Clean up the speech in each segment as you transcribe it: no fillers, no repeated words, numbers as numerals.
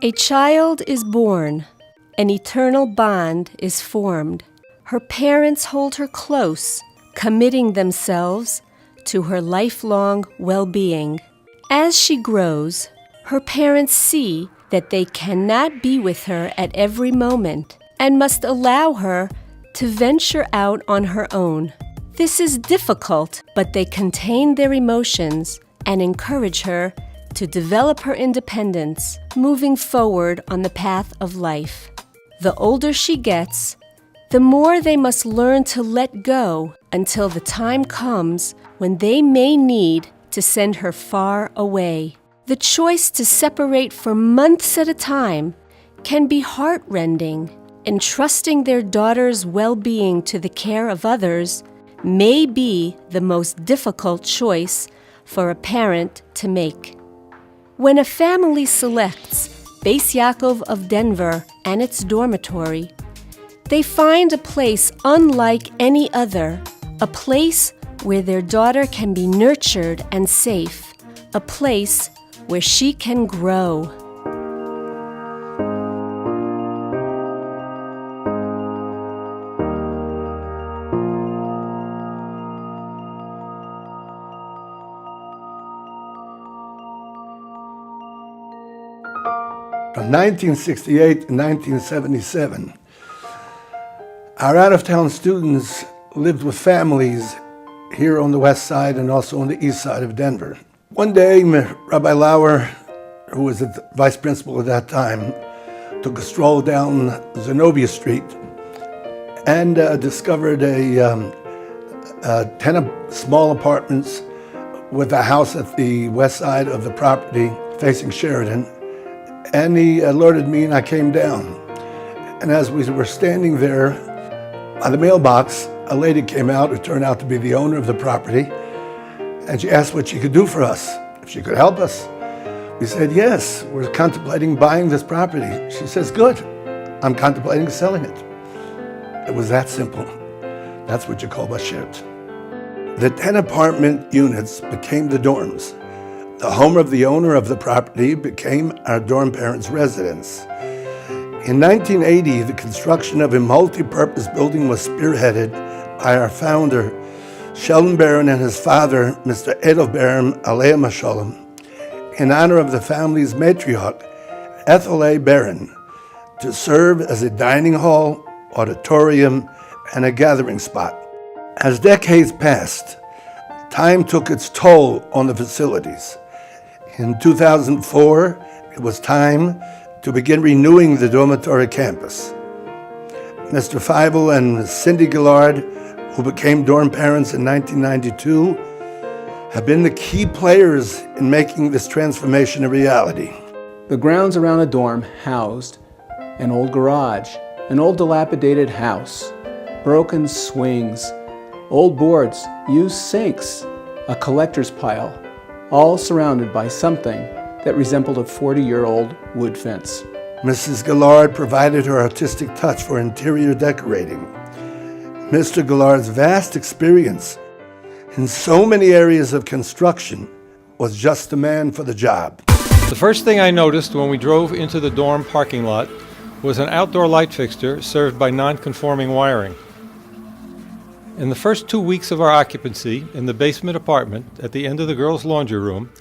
A child is born. An eternal bond is formed. Her parents hold her close, committing themselves to her lifelong well-being. As she grows, her parents see that they cannot be with her at every moment and must allow her to venture out on her own. This is difficult, but they contain their emotions and encourage her to develop her independence, moving forward on the path of life. The older she gets, the more they must learn to let go until the time comes when they may need to send her far away. The choice to separate for months at a time can be heart-rending. Entrusting their daughter's well-being to the care of others may be the most difficult choice for a parent to make. When a family selects Beis Yaakov of Denver and its dormitory, they find a place unlike any other, a place where their daughter can be nurtured and safe, a place where she can grow. From 1968 to 1977, our out-of-town students lived with families here on the west side and also on the east side of Denver. One day, Rabbi Lauer, who was the vice principal at that time, took a stroll down Zenobia Street and discovered 10 small apartments with a house at the west side of the property facing Sheridan. And he alerted me, and I came down. And as we were standing there by the mailbox, a lady came out who turned out to be the owner of the property, and she asked what she could do for us, if she could help us. We said, yes, we're contemplating buying this property. She says, good, I'm contemplating selling it. It was that simple. That's what you call bashirt. The 10 apartment units became the dorms. The home of the owner of the property became our dorm parents' residence. In 1980, the construction of a multi-purpose building was spearheaded by our founder, Sheldon Barron, and his father, Mr. Edelf Barron, Aleichem Hashalom, in honor of the family's matriarch, Ethel A. Barron, to serve as a dining hall, auditorium, and a gathering spot. As decades passed, time took its toll on the facilities. In 2004, it was time to begin renewing the dormitory campus. Mr. Feivel and Cindy Gillard, who became dorm parents in 1992, have been the key players in making this transformation a reality. The grounds around the dorm housed an old garage, an old dilapidated house, broken swings, old boards, used sinks, a collector's pile, all surrounded by something that resembled a 40-year-old wood fence. Mrs. Gillard provided her artistic touch for interior decorating. Mr. Gillard's vast experience in so many areas of construction was just the man for the job. The first thing I noticed when we drove into the dorm parking lot was an outdoor light fixture served by non-conforming wiring. In the first 2 weeks of our occupancy in the basement apartment at the end of the girls' laundry room,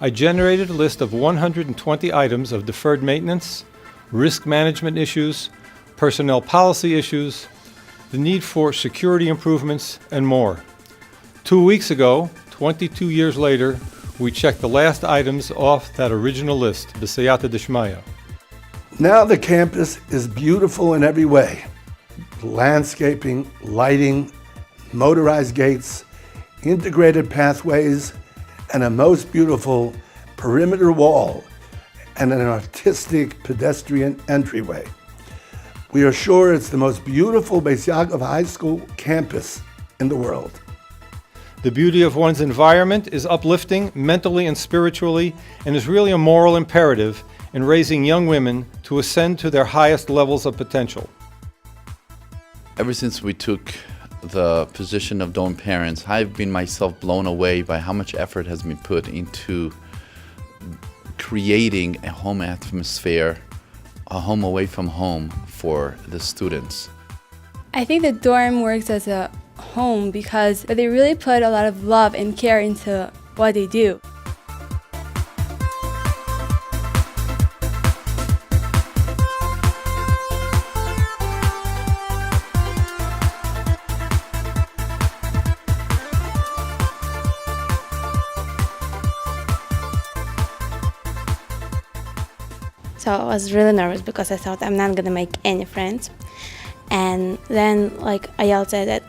I generated a list of 120 items of deferred maintenance, risk management issues, personnel policy issues, the need for security improvements, and more. 2 weeks ago, 22 years later, we checked the last items off that original list, b'siyata d'shmaya. Now the campus is beautiful in every way. Landscaping, lighting, motorized gates, integrated pathways, and a most beautiful perimeter wall and an artistic pedestrian entryway. We are sure it's the most beautiful Beis Yaakov High School campus in the world. The beauty of one's environment is uplifting mentally and spiritually, and is really a moral imperative in raising young women to ascend to their highest levels of potential. Ever since we took the position of dorm parents, I've been myself blown away by how much effort has been put into creating a home atmosphere, a home away from home for the students. I think the dorm works as a home because they really put a lot of love and care into what they do. So I was really nervous because I thought I'm not gonna make any friends. And then I yelled that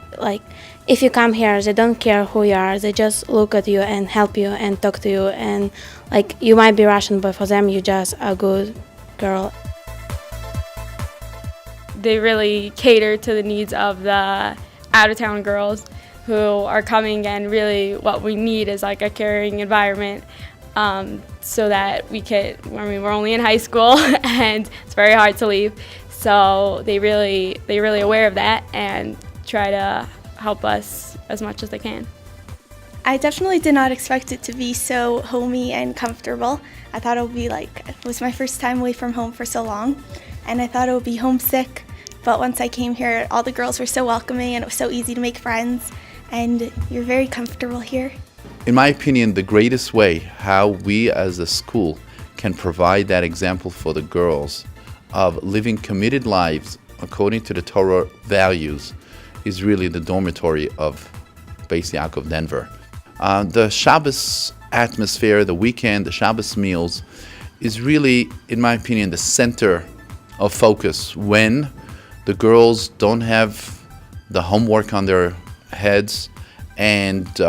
if you come here, they don't care who you are. They just look at you and help you and talk to you. And you might be Russian, but for them, you're just a good girl. They really cater to the needs of the out-of-town girls who are coming, and really what we need is a caring environment. So that we're only in high school and it's very hard to leave. So they're really aware of that and try to help us as much as they can. I definitely did not expect it to be so homey and comfortable. I thought it would be it was my first time away from home for so long, and I thought it would be homesick. But once I came here, all the girls were so welcoming and it was so easy to make friends, and you're very comfortable here. In my opinion, the greatest way how we as a school can provide that example for the girls of living committed lives according to the Torah values is really the dormitory of Beis Yaakov Denver. The Shabbos atmosphere, the weekend, the Shabbos meals is really, in my opinion, the center of focus when the girls don't have the homework on their heads and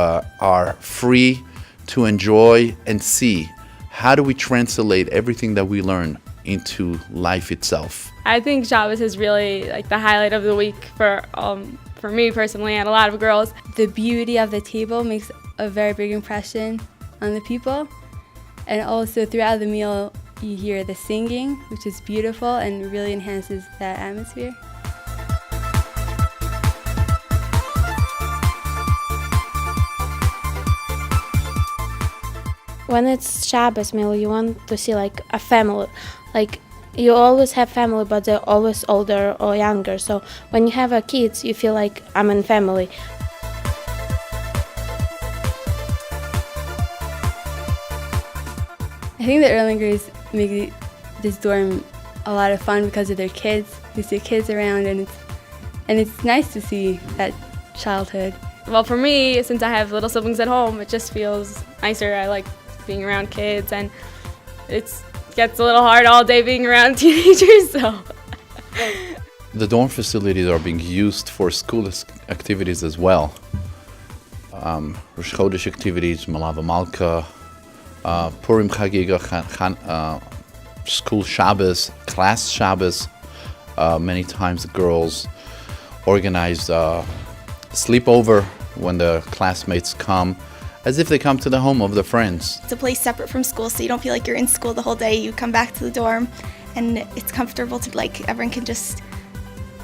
are free to enjoy and see how do we translate everything that we learn into life itself. I think Shabbos is really the highlight of the week for me personally and a lot of girls. The beauty of the table makes a very big impression on the people. And also throughout the meal, you hear the singing, which is beautiful and really enhances that atmosphere. When it's Shabbos meal, you want to see a family. You always have family, but they're always older or younger. So when you have kids, you feel like I'm in family. I think the early grades make this dorm a lot of fun because of their kids. You see kids around, and it's nice to see that childhood. Well, for me, since I have little siblings at home, it just feels nicer. I like being around kids, and it gets a little hard all day being around teenagers. So the dorm facilities are being used for school activities as well. Rosh Chodesh activities, Malava Malka, Purim Chagiga, school Shabbos, class Shabbos. Many times the girls organize sleepover when the classmates come, as if they come to the home of their friends. It's a place separate from school, so you don't feel like you're in school the whole day. You come back to the dorm, and it's comfortable to everyone can just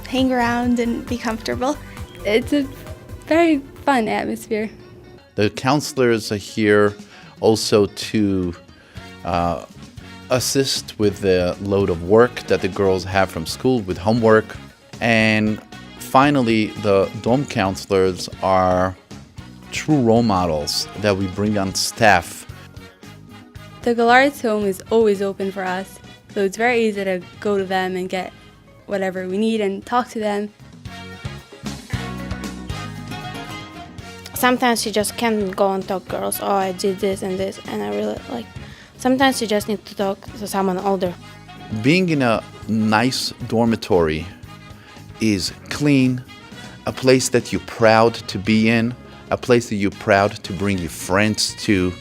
hang around and be comfortable. It's a very fun atmosphere. The counselors are here also to assist with the load of work that the girls have from school with homework. And finally, the dorm counselors are true role models that we bring on staff. The Gallaris home is always open for us, so it's very easy to go to them and get whatever we need and talk to them. Sometimes you just can't go and talk girls, oh, I did this and this, and I really sometimes you just need to talk to someone older. Being in a nice dormitory is clean, a place that you're proud to be in, a place that you're proud to bring your friends to,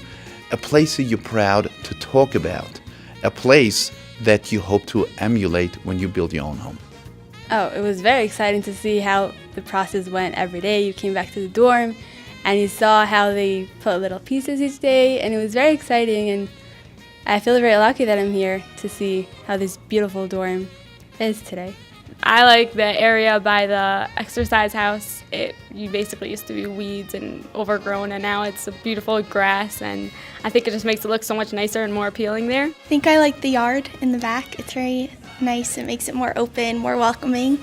a place that you're proud to talk about, a place that you hope to emulate when you build your own home. Oh, it was very exciting to see how the process went every day. You came back to the dorm and you saw how they put little pieces each day, and it was very exciting, and I feel very lucky that I'm here to see how this beautiful dorm is today. I like the area by the exercise house. You basically used to be weeds and overgrown, and now it's a beautiful grass, and I think it just makes it look so much nicer and more appealing there. I think I like the yard in the back. It's very nice. It makes it more open, more welcoming.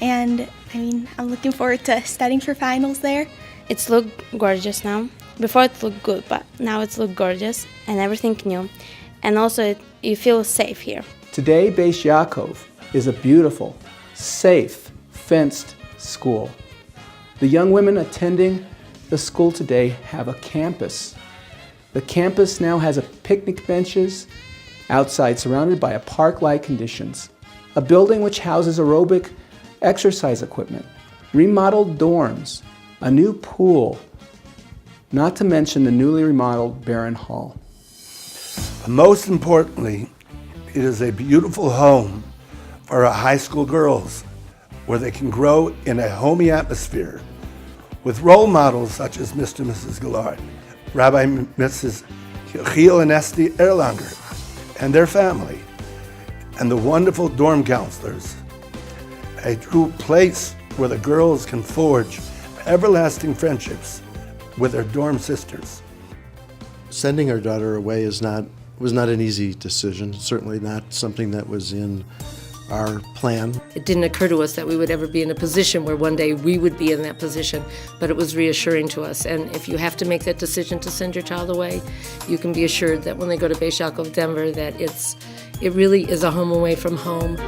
And I'm looking forward to studying for finals there. It's looked gorgeous now. Before it looked good, but now it's looked gorgeous and everything new. And also you feel safe here. Today, Beis Yaakov is a beautiful, safe, fenced school. The young women attending the school today have a campus. The campus now has picnic benches outside surrounded by park-like conditions, a building which houses aerobic exercise equipment, remodeled dorms, a new pool, not to mention the newly remodeled Barron Hall. But most importantly, it is a beautiful home for our high school girls where they can grow in a homey atmosphere with role models such as Mr. and Mrs. Gillard, Rabbi and Mrs. Giel and Esti Erlanger, and their family, and the wonderful dorm counselors. A true place where the girls can forge everlasting friendships with their dorm sisters. Sending our daughter away was not an easy decision, certainly not something that was in our plan. It didn't occur to us that we would ever be in a position where one day we would be in that position, but it was reassuring to us. And if you have to make that decision to send your child away, you can be assured that when they go to Beis Yaakov Denver that it really is a home away from home.